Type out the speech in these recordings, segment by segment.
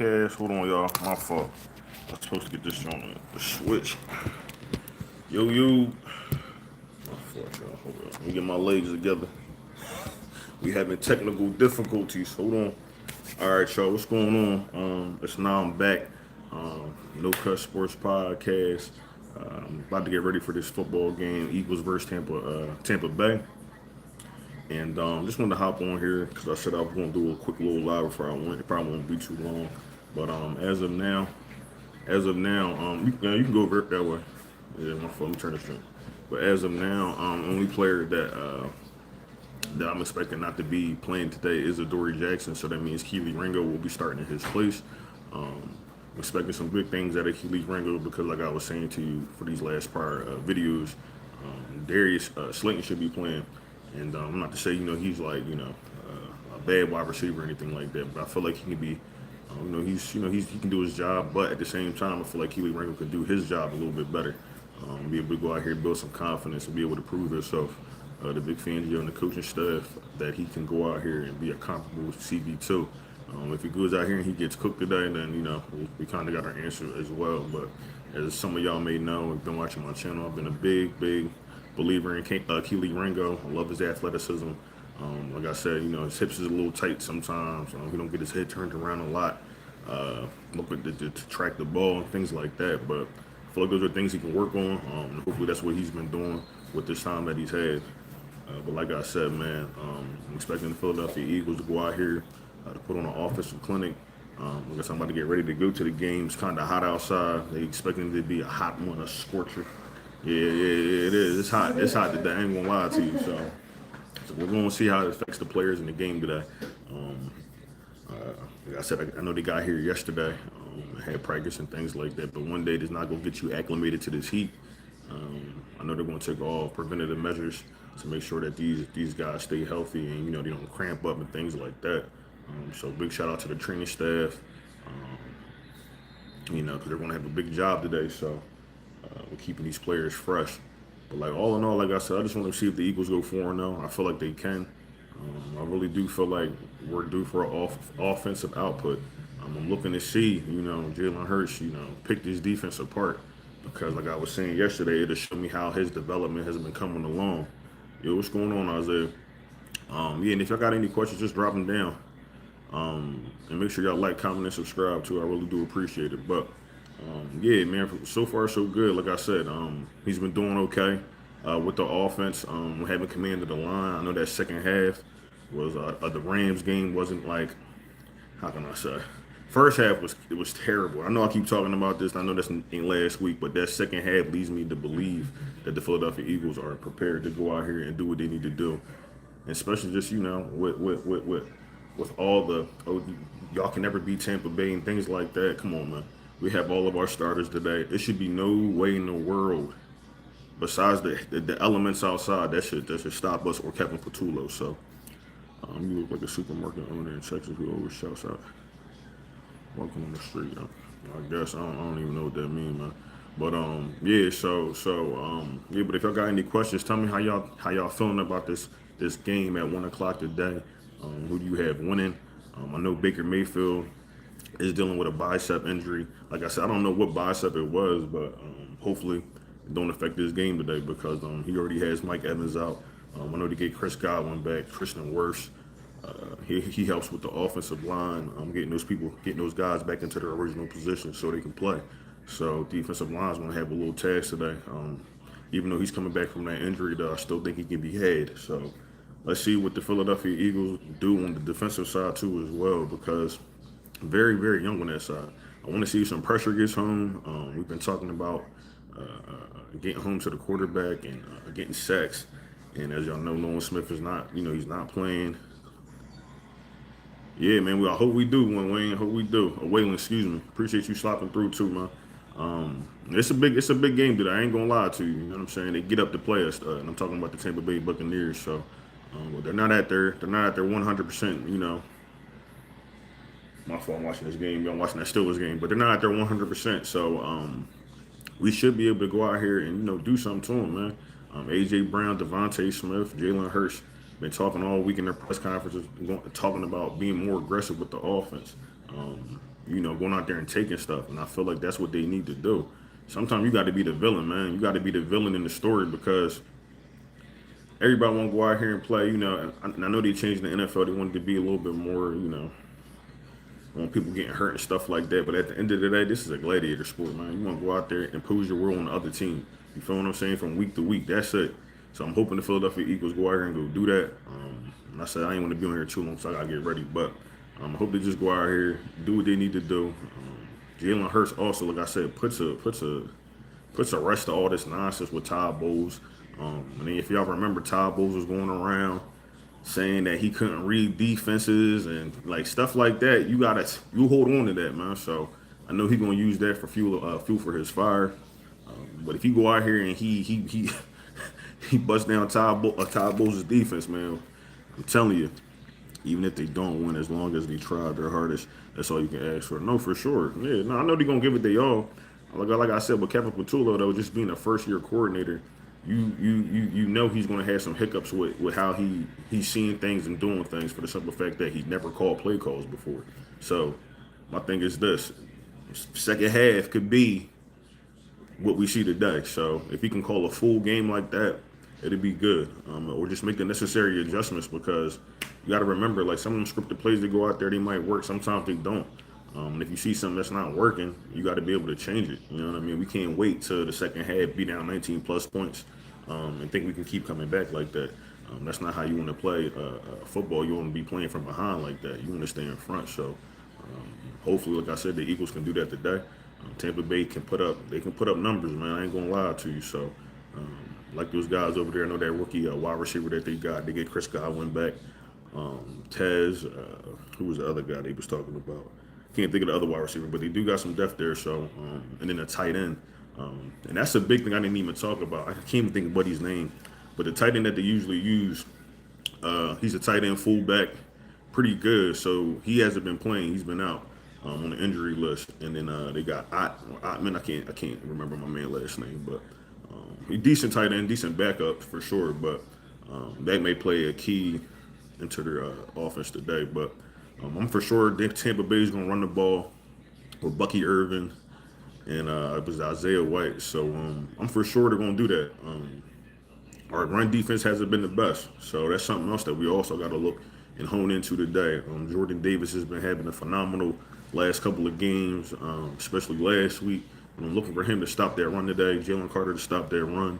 podcast. Hold on, y'all. My fault. I was supposed to get this on the switch. Yo. My fault, y'all. Hold on. Let me get my legs together. We having technical difficulties. Hold on. All right, y'all. What's going on? It's now I'm back. No Cut Sports Podcast. I'm about to get ready for this football game, Eagles versus Tampa Bay. And just wanted to hop on here because I said I was going to do a quick little live before I went. It probably won't be too long. But as of now, you can go over it that way. Yeah, my phone turn this thing. But as of now, only player that I'm expecting not to be playing today is Adoree Jackson. So that means Kelee Ringo will be starting in his place. I'm expecting some good things out of Kelee Ringo because, like I was saying to you for these last prior videos, Darius Slayton should be playing. And I'm not to say, he's like, a bad wide receiver or anything like that, but I feel like he can be, he can do his job. But at the same time, I feel like Kelee Ringo can do his job a little bit better. Be able to go out here, build some confidence, and be able to prove himself to Vic Fangio and the coaching staff that he can go out here and be a comparable CB2. If he goes out here and he gets cooked today, then we kind of got our answer as well. But as some of y'all may know, if you've been watching my channel, I've been a big believer in Kelee Ringo. I love his athleticism. Like I said, his hips is a little tight sometimes. He don't get his head turned around a lot. Looking to track the ball and things like that. But I feel like those are things he can work on. Hopefully that's what he's been doing with this time that he's had. But like I said, man, I'm expecting the Philadelphia Eagles to go out here to put on an offensive clinic. I guess I'm about to get ready to go to the game. It's kind of hot outside. They expecting it to be a hot one, a scorcher. Yeah, it is. It's hot. It's hot today. I ain't gonna lie to you. So we're gonna see how it affects the players in the game today. Like I said, I know they got here yesterday, had practice and things like that. But one day, it's not gonna get you acclimated to this heat. I know they're gonna take all preventative measures to make sure that these guys stay healthy and they don't cramp up and things like that. So big shout out to the training staff. Because they're gonna have a big job today. So. We're keeping these players fresh. But like all in all, like I said, I just want to see if the Eagles go 4-0. I feel like they can. I really do feel like we're due for an offensive output. I'm looking to see, Jalen Hurts, pick this defense apart. Because like I was saying yesterday, it'll show me how his development has been coming along. Yo, what's going on, Isaiah? And if y'all got any questions, just drop them down. And make sure y'all like, comment, and subscribe too. I really do appreciate it. But yeah, man, so far so good. Like I said, he's been doing okay with the offense. Having command of the line. I know that second half was the Rams game wasn't like, how can I say? First half was terrible. I know I keep talking about this. I know that's in last week, but that second half leads me to believe that the Philadelphia Eagles are prepared to go out here and do what they need to do, and especially just with all the y'all can never beat Tampa Bay and things like that. Come on, man. We have all of our starters today. It should be no way in the world, besides the elements outside, that should stop us or Kevin Petullo. So, you look like a supermarket owner in Texas who always shouts out, "Walking on the street." I guess I don't even know what that means, man. But yeah. Yeah. But if y'all got any questions, tell me how y'all feeling about this game at 1 o'clock today. Who do you have winning? I know Baker Mayfield is dealing with a bicep injury. Like I said, I don't know what bicep it was, but hopefully it don't affect this game today because he already has Mike Evans out. I know they get Chris Godwin back, Tristan Wirfs. He helps with the offensive line, getting those guys back into their original position so they can play. So defensive line's gonna have a little task today. Even though he's coming back from that injury, though, I still think he can be had. So let's see what the Philadelphia Eagles do on the defensive side too as well, because very, very young on that side. I want to see some pressure gets home. We've been talking about getting home to the quarterback and getting sacks. And as y'all know, Nolan Smith is not, he's not playing. Yeah, man. I hope we do, Wayne. I hope we do. Waylon, excuse me. Appreciate you slopping through too, man. It's a big game today. I ain't gonna lie to you. You know what I'm saying? They get up to play us, and I'm talking about the Tampa Bay Buccaneers. So, but they're not at their 100%. My fault. I'm watching this game. I'm watching that Steelers game, but they're not at their 100%. So we should be able to go out here and do something to them, man. AJ Brown, Devontae Smith, Jalen Hurts been talking all week in their press conferences, talking about being more aggressive with the offense. going out there and taking stuff. And I feel like that's what they need to do. Sometimes you got to be the villain, man. You got to be the villain in the story because everybody want to go out here and play. And I know they changed the NFL. They wanted to be a little bit more, want people getting hurt and stuff like that. But at the end of the day, this is a gladiator sport, man. You want to go out there and impose your will on the other team. You feel what I'm saying? From week to week, that's it. So I'm hoping the Philadelphia Eagles go out here and go do that. And I said I ain't want to be on here too long, so I gotta get ready. But I hope they just go out here, do what they need to do. Jalen Hurts also, like I said, puts a rest to all this nonsense with Todd Bowles. And then if y'all remember, Todd Bowles was going around saying that he couldn't read defenses and like stuff like that. You hold on to that, man. So I know he's gonna use that for fuel for his fire. But if you go out here and he busts down Todd Bowles' defense, man, I'm telling you, even if they don't win, as long as they try their hardest, that's all you can ask for. No, for sure. Yeah, no, I know they're gonna give it their all. Like I said, with Kevin Petullo, though, just being a first-year coordinator, you know he's gonna have some hiccups with how he's seeing things and doing things for the simple fact that he never called play calls before. So my thing is this: second half could be what we see today. So if he can call a full game like that, it'd be good. Or just make the necessary adjustments because you got to remember, like some of them scripted plays that go out there, they might work. Sometimes they don't. And if you see something that's not working, you got to be able to change it. You know what I mean? We can't wait till the second half, be down 19 plus points, and think we can keep coming back like that. That's not how you want to play football. You want to be playing from behind like that. You want to stay in front. So hopefully, like I said, the Eagles can do that today. Tampa Bay can put up numbers, man. I ain't gonna lie to you. So like those guys over there, I know that rookie wide receiver that they got. They get Chris Godwin back. Tez, who was the other guy they was talking about? Can't think of the other wide receiver, but they do got some depth there. So and then a tight end, and that's a big thing I didn't even talk about. I can't even think of Buddy's name, but the tight end that they usually use, he's a tight end fullback, pretty good. So he hasn't been playing. He's been out on the injury list. And then they got Ottman. I can't remember my man last name, but he decent tight end, decent backup for sure. But that may play a key into their offense today. But I'm for sure Tampa Bay is gonna run the ball with Bucky Irvin and it was Isaiah White. So I'm for sure they're gonna do that. Our run defense hasn't been the best, so that's something else that we also got to look and hone into today. Jordan Davis has been having a phenomenal last couple of games, especially last week. I'm looking for him to stop that run today. Jalen Carter to stop that run.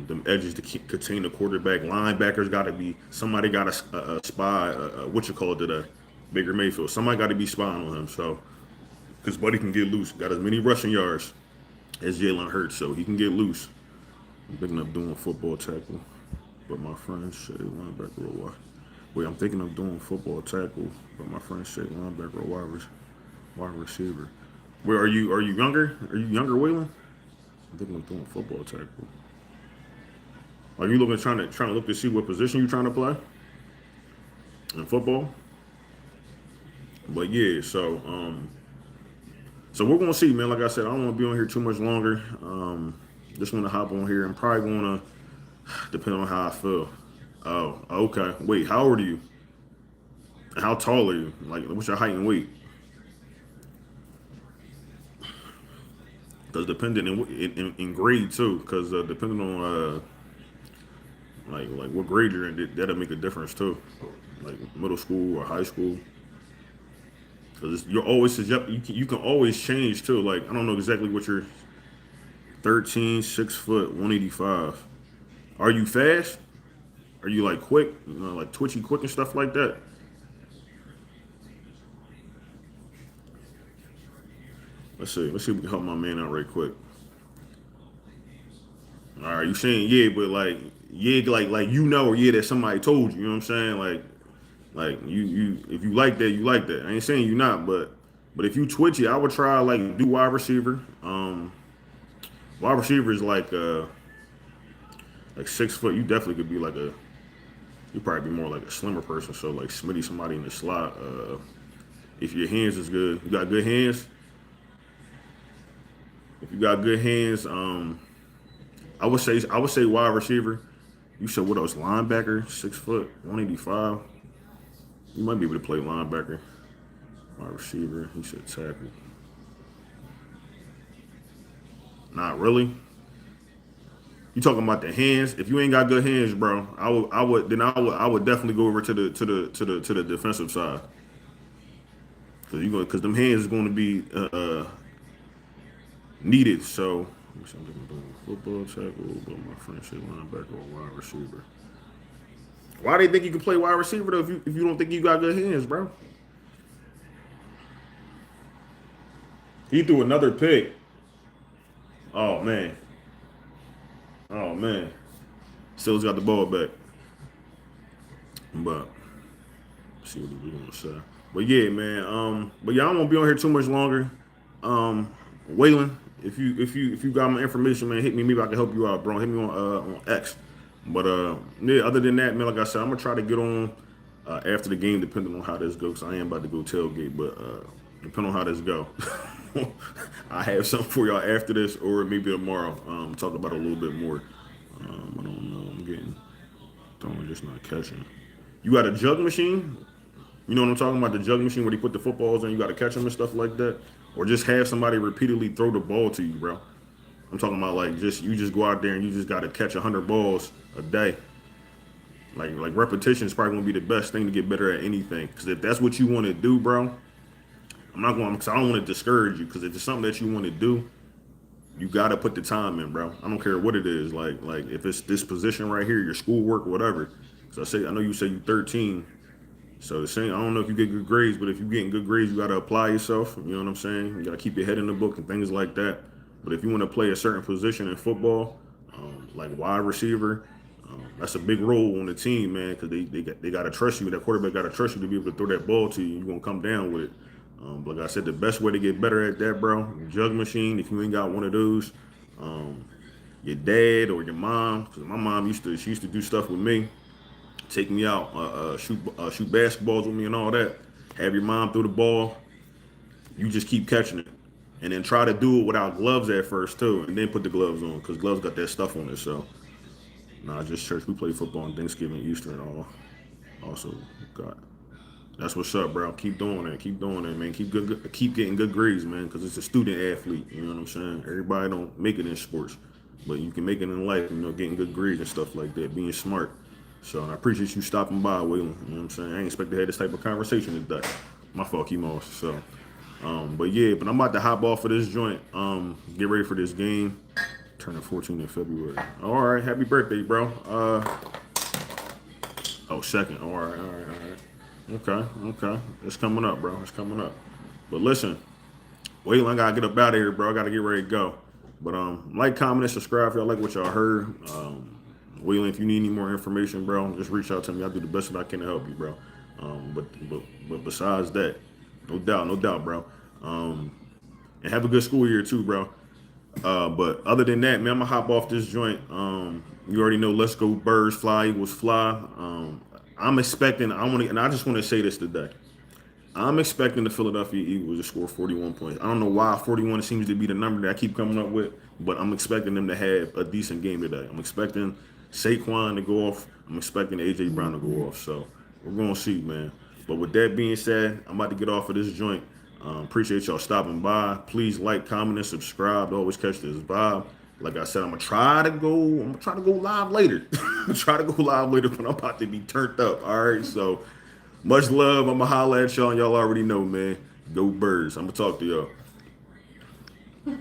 Them edges to contain the quarterback. Linebackers got to be, somebody got to spy, today? Baker Mayfield. Somebody got to be spying on him. So, because Buddy can get loose. Got as many rushing yards as Jalen Hurts, so he can get loose. I'm thinking of doing football tackle, but my friends say linebacker or wide. Wait, I'm thinking of doing football tackle, but my friends say linebacker or wide receiver. Where are you? Are you younger? Are you younger, Waylon? I'm thinking of doing football tackle. Are you trying to look to see what position you're trying to play in football? But yeah, so we're gonna see, man. Like I said, I don't want to be on here too much longer. Just want to hop on here. I'm probably gonna depend on how I feel. Oh, okay. Wait, how old are you? How tall are you? Like, what's your height and weight? Because depending in grade too. Because depending on like what grade you're in, that'll make a difference too. Like middle school or high school. Because you're always you can always change too. Like I don't know exactly what you're. 13, 6 foot, 185. Are you fast? Are you like quick? Like twitchy quick and stuff like that? Let's see if we can help my man out right quick. All right, you saying yeah, but like yeah, like or yeah that somebody told you. You know what I'm saying? Like you if you like that, you like that. I ain't saying you not, but if you twitchy, I would try like do wide receiver. Wide receiver is like 6 foot. You definitely could be you'd probably be more like a slimmer person. So like Smitty, somebody in the slot. If your hands is good, you got good hands. If you got good hands, I would say wide receiver. You said what else? Linebacker, 6 foot, 185. You might be able to play linebacker. Wide receiver, he should tackle. Not really. You talking about the hands? If you ain't got good hands, bro, I would definitely go over to the defensive side because them hands is going to be needed. So, football tackle, but my friend said linebacker or wide receiver. Why they think you can play wide receiver though if you don't think you got good hands, bro? He threw another pick. Oh man. Oh man. Still's got the ball back. But let's see what we're gonna say. But yeah, man. But yeah, I don't wanna be on here too much longer. Waylon, if you got my information, man, hit me. Maybe I can help you out, bro. Hit me on X. But yeah, other than that, man, like I said, I'm gonna try to get on after the game, depending on how this goes. I am about to go tailgate, but depending on how this go, I have something for y'all after this, or maybe tomorrow. Talk about it a little bit more. I don't know. I'm getting throwing, just not catching. You got a jug machine? You know what I'm talking about? The jug machine where they put the footballs in, you got to catch them and stuff like that, or just have somebody repeatedly throw the ball to you, bro. I'm talking about like you just go out there and you just got to catch 100 balls a day. Like repetition is probably gonna be the best thing to get better at anything. Because if that's what you want to do, bro, I'm not going. Because I don't want to discourage you. Because if it's something that you want to do, you got to put the time in, bro. I don't care what it is. Like if it's this position right here, your schoolwork, whatever. Because I know you say you 13. So the same. I don't know if you get good grades, but if you're getting good grades, you got to apply yourself. You know what I'm saying? You got to keep your head in the book and things like that. But if you want to play a certain position in football, like wide receiver, that's a big role on the team, man, because they got to trust you. That quarterback got to trust you to be able to throw that ball to you. You're going to come down with it. Like I said, the best way to get better at that, bro, jug machine, if you ain't got one of those, your dad or your mom, because my mom she used to do stuff with me, take me out, shoot basketballs with me and all that. Have your mom throw the ball, you just keep catching it. And then try to do it without gloves at first, too, and then put the gloves on, because gloves got that stuff on it, so. Nah, just church. We play football on Thanksgiving, Easter, and all. Also, God, that's what's up, bro. Keep doing it. Keep doing it, man. Keep getting good grades, man. Because it's a student athlete. You know what I'm saying? Everybody don't make it in sports, but you can make it in life. You know, getting good grades and stuff like that. Being smart. So, and I appreciate you stopping by, Waylon. You know what I'm saying? I ain't expect to have this type of conversation today. My fault, Kemos. So, but yeah, but I'm about to hop off of this joint. Get ready for this game. Turning 14 in February. All right, happy birthday, bro. Second. All right. Okay. It's coming up, bro. It's coming up. But listen, Waylon, I gotta get up out of here, bro. I gotta get ready to go. But like, comment, and subscribe if y'all like what y'all heard. Waylon, if you need any more information, bro, just reach out to me. I'll do the best that I can to help you, bro. But besides that, no doubt, bro. And have a good school year too, bro. But other than that, man, I'm gonna hop off this joint. You already know, let's go birds, fly, Eagles fly. I'm expecting, I just want to say this today. I'm expecting the Philadelphia Eagles to score 41 points. I don't know why 41 seems to be the number that I keep coming up with, but I'm expecting them to have a decent game today. I'm expecting Saquon to go off. I'm expecting AJ Brown to go off. So we're gonna see, man. But with that being said, I'm about to get off of this joint. Appreciate y'all stopping by. Please like, comment, and subscribe to always catch this vibe. Like I said, I'm gonna try to go live later. Try to go live later, but I'm about to be turned up. All right, so much love. I'm gonna holla at y'all, and y'all already know, man. Go Birds. I'm gonna talk to y'all.